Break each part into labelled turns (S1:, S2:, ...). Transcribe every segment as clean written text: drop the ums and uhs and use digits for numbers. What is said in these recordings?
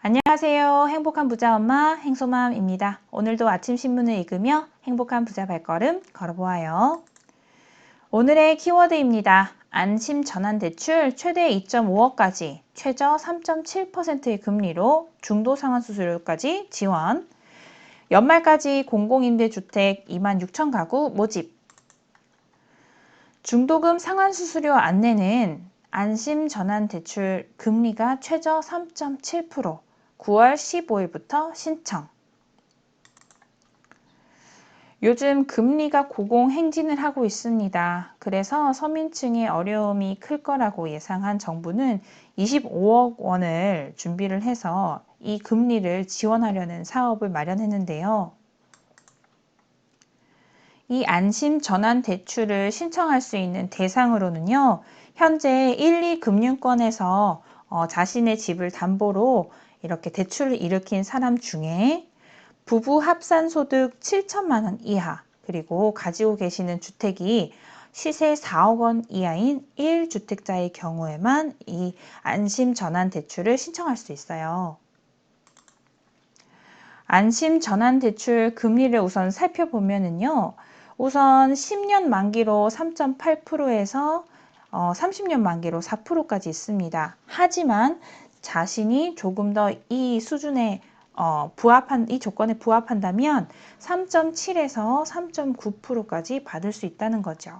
S1: 안녕하세요. 행복한 부자 엄마 행소맘입니다. 오늘도 아침 신문을 읽으며 행복한 부자 발걸음 걸어보아요. 오늘의 키워드입니다. 안심 전환대출 최대 2.5억까지 최저 3.7%의 금리로 중도 상환 수수료까지 지원. 연말까지 공공임대주택 26,000 가구 모집. 중도금 상환 수수료 안내는 안심 전환대출 금리가 최저 3.7%, 9월 15일부터 신청. 요즘 금리가 고공행진을 하고 있습니다. 그래서 서민층의 어려움이 클 거라고 예상한 정부는 25억 원을 준비를 해서 이 금리를 지원하려는 사업을 마련했는데요. 이 안심 전환 대출을 신청할 수 있는 대상으로는요, 현재 1, 2금융권에서 자신의 집을 담보로 이렇게 대출을 일으킨 사람 중에 부부 합산 소득 7천만 원 이하, 그리고 가지고 계시는 주택이 시세 4억 원 이하인 1주택자의 경우에만 이 안심 전환 대출을 신청할 수 있어요. 안심 전환 대출 금리를 우선 살펴보면은요. 우선 10년 만기로 3.8%에서 30년 만기로 4%까지 있습니다. 하지만 자신이 조금 더 이 수준에 이 조건에 부합한다면 3.7에서 3.9%까지 받을 수 있다는 거죠.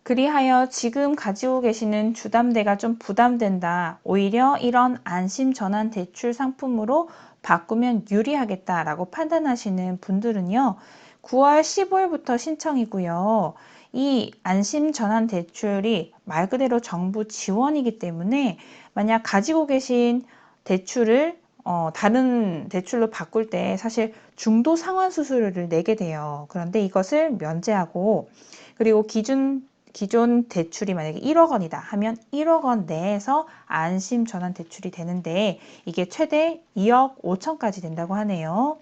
S1: 그리하여 지금 가지고 계시는 주담대가 좀 부담된다. 오히려 이런 안심 전환 대출 상품으로 바꾸면 유리하겠다라고 판단하시는 분들은요. 9월 15일부터 신청이고요. 이 안심 전환 대출이 말 그대로 정부 지원이기 때문에 만약 가지고 계신 대출을 다른 대출로 바꿀 때 사실 중도 상환 수수료를 내게 돼요. 그런데 이것을 면제하고, 그리고 기존 대출이 만약에 1억 원이다 하면 1억 원 내에서 안심 전환 대출이 되는데 이게 최대 2억 5천까지 된다고 하네요.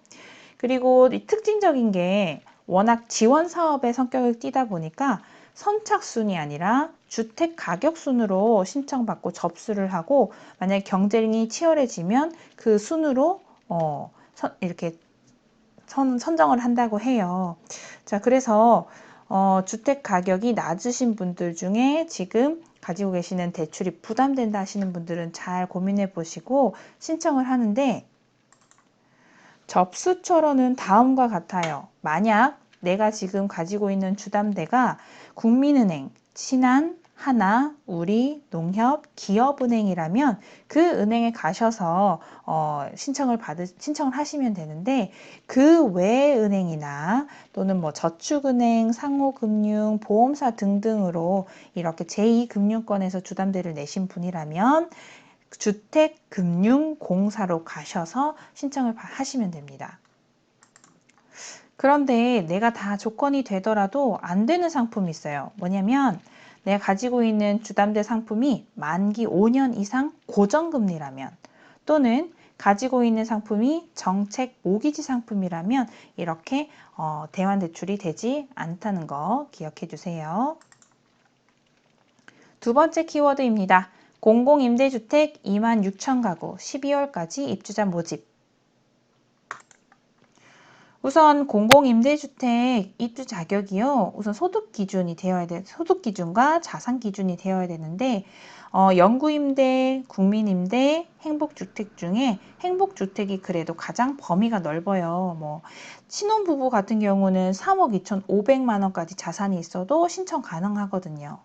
S1: 그리고 이 특징적인 게 워낙 지원 사업의 성격을 띠다 보니까 선착순이 아니라 주택 가격 순으로 신청받고 접수를 하고, 만약에 경쟁이 치열해지면 그 순으로 이렇게 선정을 한다고 해요. 자, 그래서 주택 가격이 낮으신 분들 중에 지금 가지고 계시는 대출이 부담된다 하시는 분들은 잘 고민해 보시고 신청을 하는데, 접수처로는 다음과 같아요. 만약 내가 지금 가지고 있는 주담대가 국민은행, 신한, 하나, 우리, 농협, 기업은행이라면 그 은행에 가셔서 신청을 하시면 되는데, 그 외의 은행이나 또는 뭐 저축은행, 상호금융, 보험사 등등으로 이렇게 제2금융권에서 주담대를 내신 분이라면 주택금융공사로 가셔서 신청을 하시면 됩니다. 그런데 내가 다 조건이 되더라도 안 되는 상품이 있어요. 뭐냐면 내가 가지고 있는 주담대 상품이 만기 5년 이상 고정금리라면, 또는 가지고 있는 상품이 정책 모기지 상품이라면 이렇게 대환 대출이 되지 않다는 거 기억해 주세요. 두 번째 키워드입니다. 공공임대주택 26,000 가구 12월까지 입주자 모집. 우선 공공임대주택 입주 자격이요. 우선 소득 기준과 자산 기준이 되어야 되는데, 영구임대, 국민임대, 행복주택 중에 행복주택이 그래도 가장 범위가 넓어요. 뭐 신혼부부 같은 경우는 3억 2,500만 원까지 자산이 있어도 신청 가능하거든요.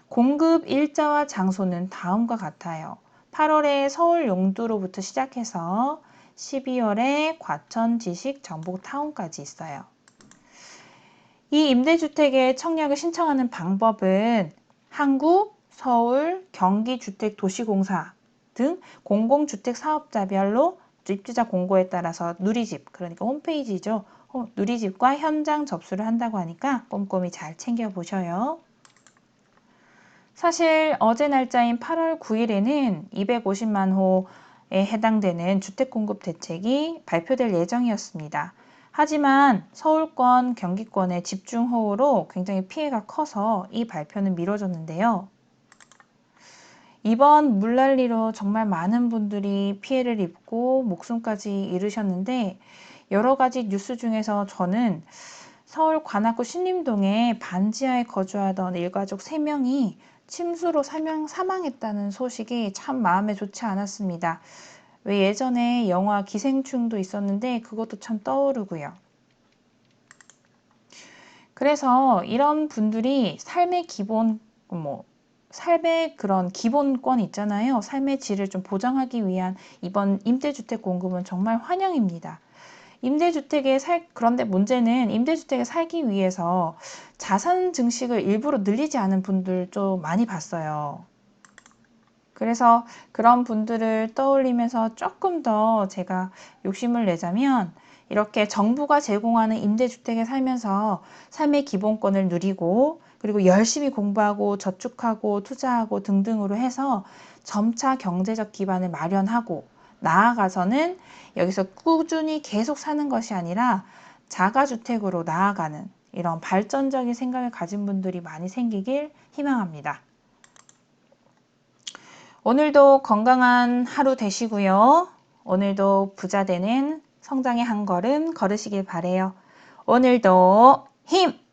S1: 공급 일자와 장소는 다음과 같아요. 8월에 서울 용두로부터 시작해서 12월에 과천, 지식, 전북 타운까지 있어요. 이 임대주택의 청약을 신청하는 방법은 한국, 서울, 경기주택도시공사 등 공공주택 사업자별로 입주자 공고에 따라서 누리집, 그러니까 홈페이지죠. 누리집과 현장 접수를 한다고 하니까 꼼꼼히 잘 챙겨보셔요. 사실 어제 날짜인 8월 9일에는 250만 호에 해당되는 주택공급 대책이 발표될 예정이었습니다. 하지만 서울권, 경기권의 집중호우로 굉장히 피해가 커서 이 발표는 미뤄졌는데요. 이번 물난리로 정말 많은 분들이 피해를 입고 목숨까지 잃으셨는데 여러 가지 뉴스 중에서 저는 서울 관악구 신림동에 반지하에 거주하던 일가족 3명이 침수로 사망했다는 소식이 참 마음에 좋지 않았습니다. 왜 예전에 영화 기생충도 있었는데 그것도 참 떠오르고요. 그래서 이런 분들이 삶의 기본, 삶의 그런 기본권 있잖아요. 삶의 질을 좀 보장하기 위한 이번 임대주택 공급은 정말 환영입니다. 그런데 문제는 임대주택에 살기 위해서 자산 증식을 일부러 늘리지 않은 분들 좀 많이 봤어요. 그래서 그런 분들을 떠올리면서 조금 더 제가 욕심을 내자면 이렇게 정부가 제공하는 임대주택에 살면서 삶의 기본권을 누리고 그리고 열심히 공부하고 저축하고 투자하고 등등으로 해서 점차 경제적 기반을 마련하고 나아가서는 여기서 꾸준히 계속 사는 것이 아니라 자가주택으로 나아가는 이런 발전적인 생각을 가진 분들이 많이 생기길 희망합니다. 오늘도 건강한 하루 되시고요. 오늘도 부자 되는 성장의 한 걸음 걸으시길 바래요. 오늘도 힘!